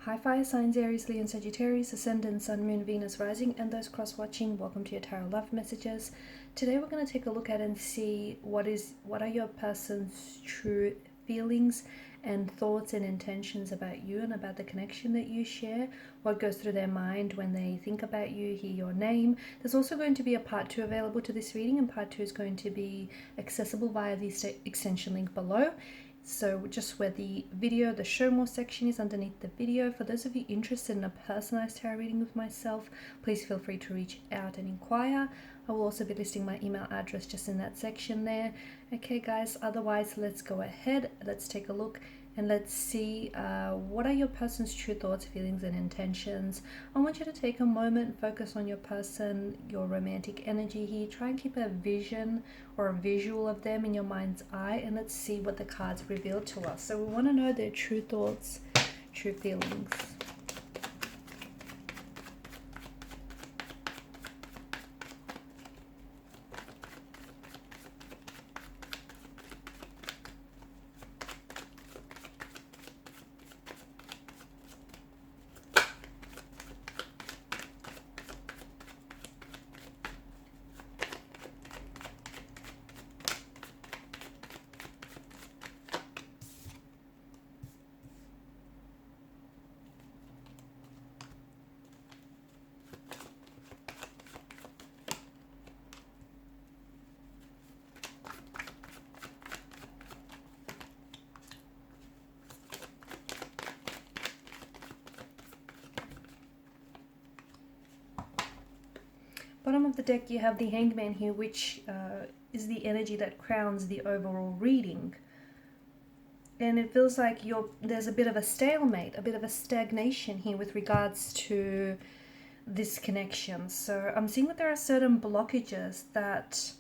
Hi fire signs, Aries, Leo and Sagittarius, Ascendant, Sun, Moon, Venus, Rising, and those cross-watching, welcome to your Tarot Love Messages. Today we're going to take a look at and see what are your person's true feelings and thoughts and intentions about you and about the connection that you share, what goes through their mind when they think about you, hear your name. There's also going to be a part 2 available to this reading, and part 2 is going to be accessible via the extension link below. So just where the show more section is underneath the video. For those of you interested in a personalized tarot reading with myself, please feel free to reach out and inquire. I will also be listing my email address just in that section there. Okay guys, otherwise let's go ahead, let's take a look and let's see what are your person's true thoughts, feelings and intentions. I want you to take a moment, focus on your person, your romantic energy here. Try and keep a vision or a visual of them in your mind's eye, and let's see what the cards reveal to us. So we want to know their true thoughts, true feelings. Bottom of the deck you have the Hangman here, which is the energy that crowns the overall reading. And it feels like there's a bit of a stalemate, a bit of a stagnation here with regards to this connection. So I'm seeing that there are certain blockages that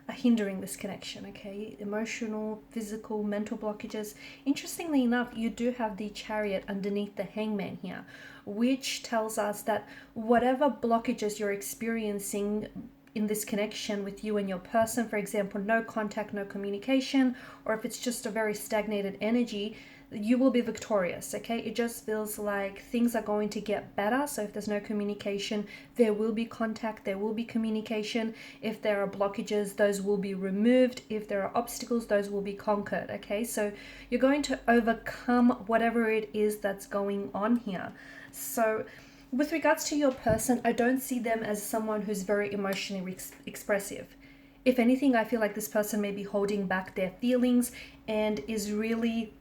are hindering this connection, okay? Emotional, physical, mental blockages. Interestingly enough, you do have the Chariot underneath the Hangman here, which tells us that whatever blockages you're experiencing in this connection with you and your person, for example, no contact, no communication, or if it's just a very stagnated energy, you will be victorious, okay? It just feels like things are going to get better. So if there's no communication, there will be contact, there will be communication. If there are blockages, those will be removed. If there are obstacles, those will be conquered, okay? So you're going to overcome whatever it is that's going on here. So with regards to your person, I don't see them as someone who's very emotionally expressive. If anything, I feel like this person may be holding back their feelings and is really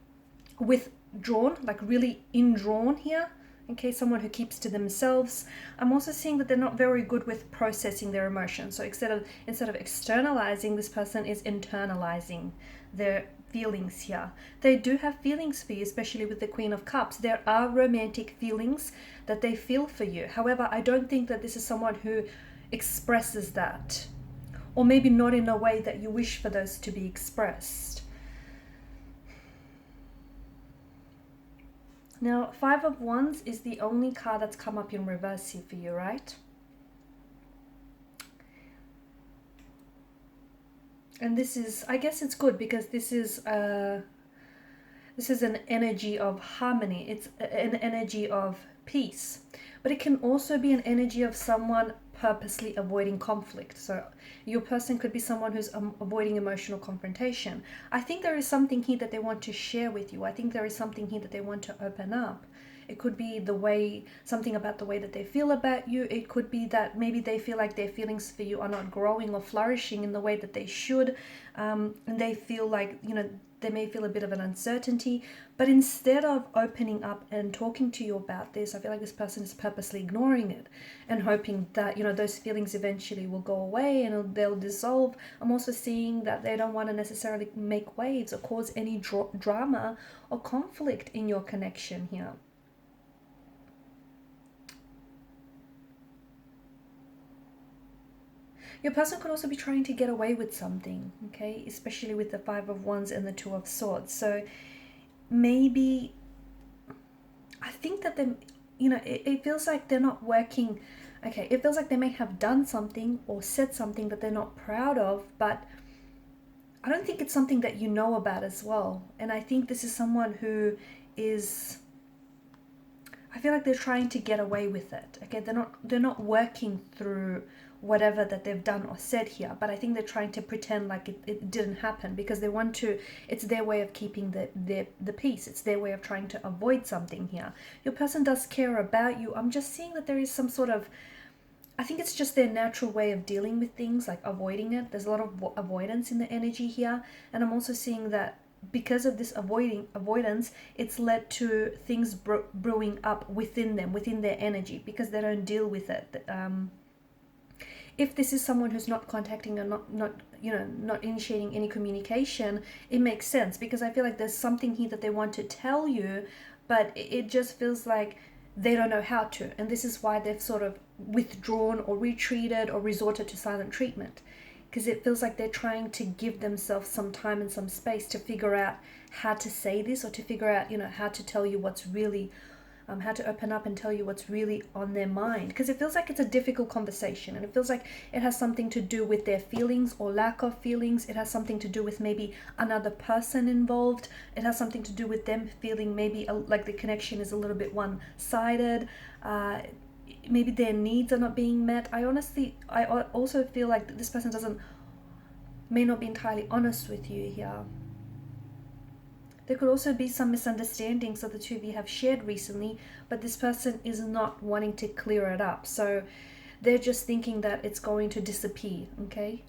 withdrawn, like really indrawn here. Okay, someone who keeps to themselves. I'm also seeing that they're not very good with processing their emotions. So instead of externalizing, this person is internalizing their feelings here. They do have feelings for you, especially with the Queen of Cups. There are romantic feelings that they feel for you. However, I don't think that this is someone who expresses that, or maybe not in a way that you wish for those to be expressed. Now, Five of Wands is the only card that's come up in reverse here for you, right? And this is, I guess it's good because this is an energy of harmony. It's an energy of peace. But it can also be an energy of someone purposely avoiding conflict. So your person could be someone who's avoiding emotional confrontation. I think there is something here that they want to share with you. I think there is something here that they want to open up. It could be something about the way that they feel about you. It could be that maybe they feel like their feelings for you are not growing or flourishing in the way that they should. And they feel like, they may feel a bit of an uncertainty, but instead of opening up and talking to you about this, I feel like this person is purposely ignoring it and hoping that, those feelings eventually will go away and they'll dissolve. I'm also seeing that they don't want to necessarily make waves or cause any drama or conflict in your connection here. Your person could also be trying to get away with something, okay? Especially with the Five of Wands and the Two of Swords. So maybe, I think that it feels like they're not working. Okay, it feels like they may have done something or said something that they're not proud of, but I don't think it's something that you know about as well. And I think this is someone who is I feel like they're trying to get away with it. Okay, they're not working through whatever that they've done or said here, but I think they're trying to pretend like it didn't happen because they want to. It's their way of keeping the peace. It's their way of trying to avoid something here. Your person does care about you. I'm just seeing that there is some sort of, I think it's just their natural way of dealing with things, like avoiding it. There's a lot of avoidance in the energy here, and I'm also seeing that because of this avoidance, it's led to things brewing up within them, within their energy, because they don't deal with it. If this is someone who's not contacting or not initiating any communication, it makes sense, because I feel like there's something here that they want to tell you, but it just feels like they don't know how to, and this is why they've sort of withdrawn or retreated or resorted to silent treatment, because it feels like they're trying to give themselves some time and some space to figure out how to say this, or to figure out, how to tell you what's really, how to open up and tell you what's really on their mind, because it feels like it's a difficult conversation, and it feels like it has something to do with their feelings or lack of feelings. It has something to do with maybe another person involved. It has something to do with them feeling maybe like the connection is a little bit one-sided. Maybe their needs are not being met. I also feel like this person may not be entirely honest with you here. There could also be some misunderstandings that the two of you have shared recently, but this person is not wanting to clear it up. So they're just thinking that it's going to disappear, okay?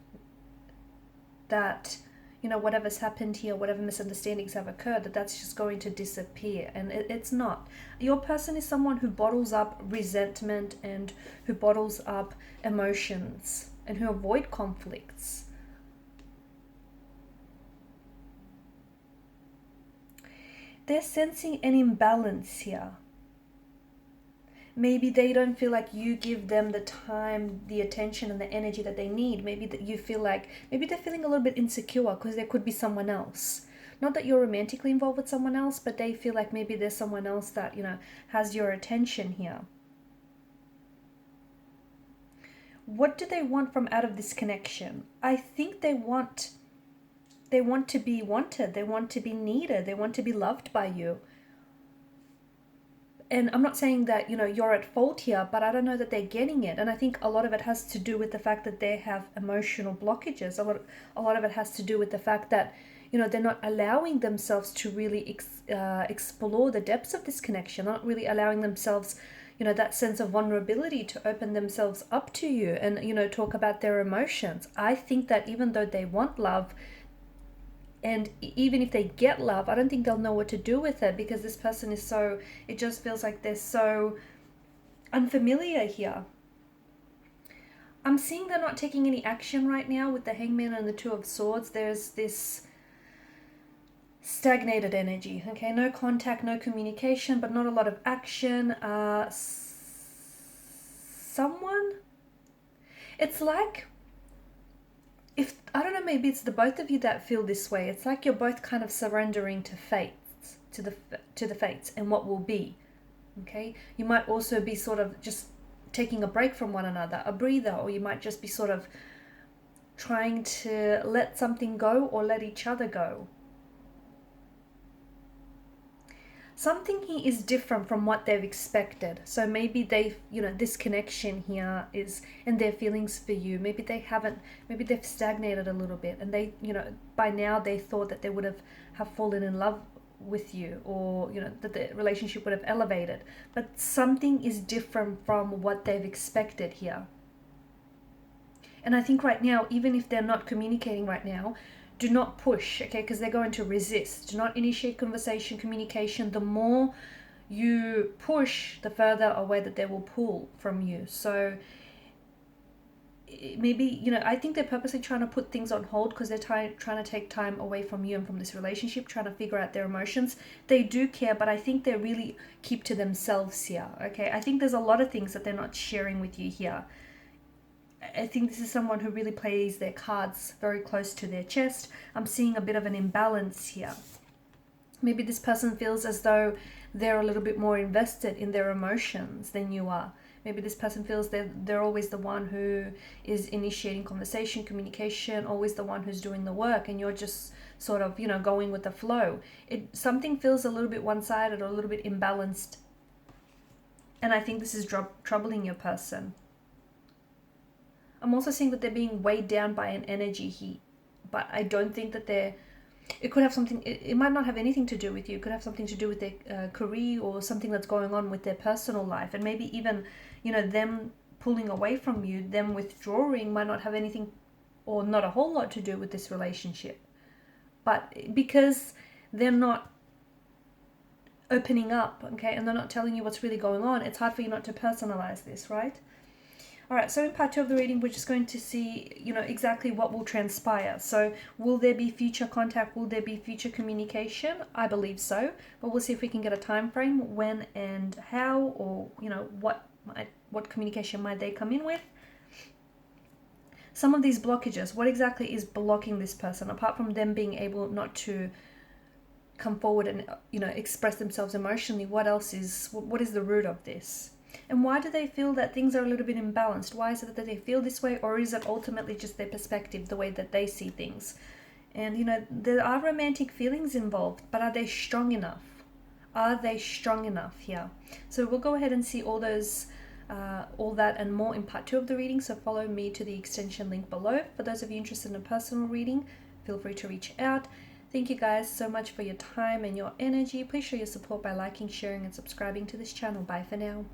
That, whatever's happened here, whatever misunderstandings have occurred, that's just going to disappear. And it's not. Your person is someone who bottles up resentment and who bottles up emotions and who avoid conflicts. They're sensing an imbalance here. Maybe they don't feel like you give them the time, the attention, and the energy that they need. Maybe that you feel like, maybe they're feeling a little bit insecure because there could be someone else. Not that you're romantically involved with someone else, but they feel like maybe there's someone else that, has your attention here. What do they want from out of this connection? I think they want to be wanted. They want to be needed. They want to be loved by you. And I'm not saying that, you're at fault here, but I don't know that they're getting it. And I think a lot of it has to do with the fact that they have emotional blockages. A lot of it has to do with the fact that, they're not allowing themselves to really explore the depths of this connection, not really allowing themselves, that sense of vulnerability to open themselves up to you and, talk about their emotions. I think that even though they want love, and even if they get love, I don't think they'll know what to do with it, because this person is it just feels like they're so unfamiliar here. I'm seeing they're not taking any action right now with the Hangman and the Two of Swords. There's this stagnated energy, okay? No contact, no communication, but not a lot of action. It's like, I don't know, maybe it's the both of you that feel this way. It's like you're both kind of surrendering to fate, to the fates and what will be. Okay, you might also be sort of just taking a break from one another, a breather, or you might just be sort of trying to let something go or let each other go. Something here is different from what they've expected. So maybe they've, this connection here is, and their feelings for you, maybe they've stagnated a little bit, and they, by now they thought that they would have fallen in love with you, or, that the relationship would have elevated. But something is different from what they've expected here. And I think right now, even if they're not communicating right now, do not push, okay, because they're going to resist. Do not initiate conversation, communication. The more you push, the further away that they will pull from you. So maybe, I think they're purposely trying to put things on hold because they're trying to take time away from you and from this relationship, trying to figure out their emotions. They do care, but I think they really keep to themselves here, okay? I think there's a lot of things that they're not sharing with you here. I think this is someone who really plays their cards very close to their chest. I'm seeing a bit of an imbalance here. Maybe this person feels as though they're a little bit more invested in their emotions than you are. Maybe this person feels that they're always the one who is initiating conversation, communication, always the one who's doing the work, and you're just sort of, going with the flow. Something feels a little bit one-sided or a little bit imbalanced And I think this is troubling your person. I'm also seeing that they're being weighed down by an energy heat, but I don't think that it could have something, it might not have anything to do with you. It could have something to do with their career or something that's going on with their personal life. And maybe even, them pulling away from you, them withdrawing might not have anything or not a whole lot to do with this relationship. But because they're not opening up, okay, and they're not telling you what's really going on, it's hard for you not to personalize this, right? All right, so in part 2 of the reading, we're just going to see, exactly what will transpire. So will there be future contact? Will there be future communication? I believe so, but we'll see if we can get a time frame, when and how, or, what communication might they come in with. Some of these blockages, what exactly is blocking this person, apart from them being able not to come forward and, express themselves emotionally? What is the root of this? And why do they feel that things are a little bit imbalanced? Why is it that they feel this way, or is it ultimately just their perspective, the way that they see things? And, there are romantic feelings involved, but are they strong enough? Are they strong enough here? So we'll go ahead and see all that and more in part 2 of the reading. So follow me to the extension link below. For those of you interested in a personal reading, feel free to reach out. Thank you guys so much for your time and your energy. Please show your support by liking, sharing, and subscribing to this channel. Bye for now.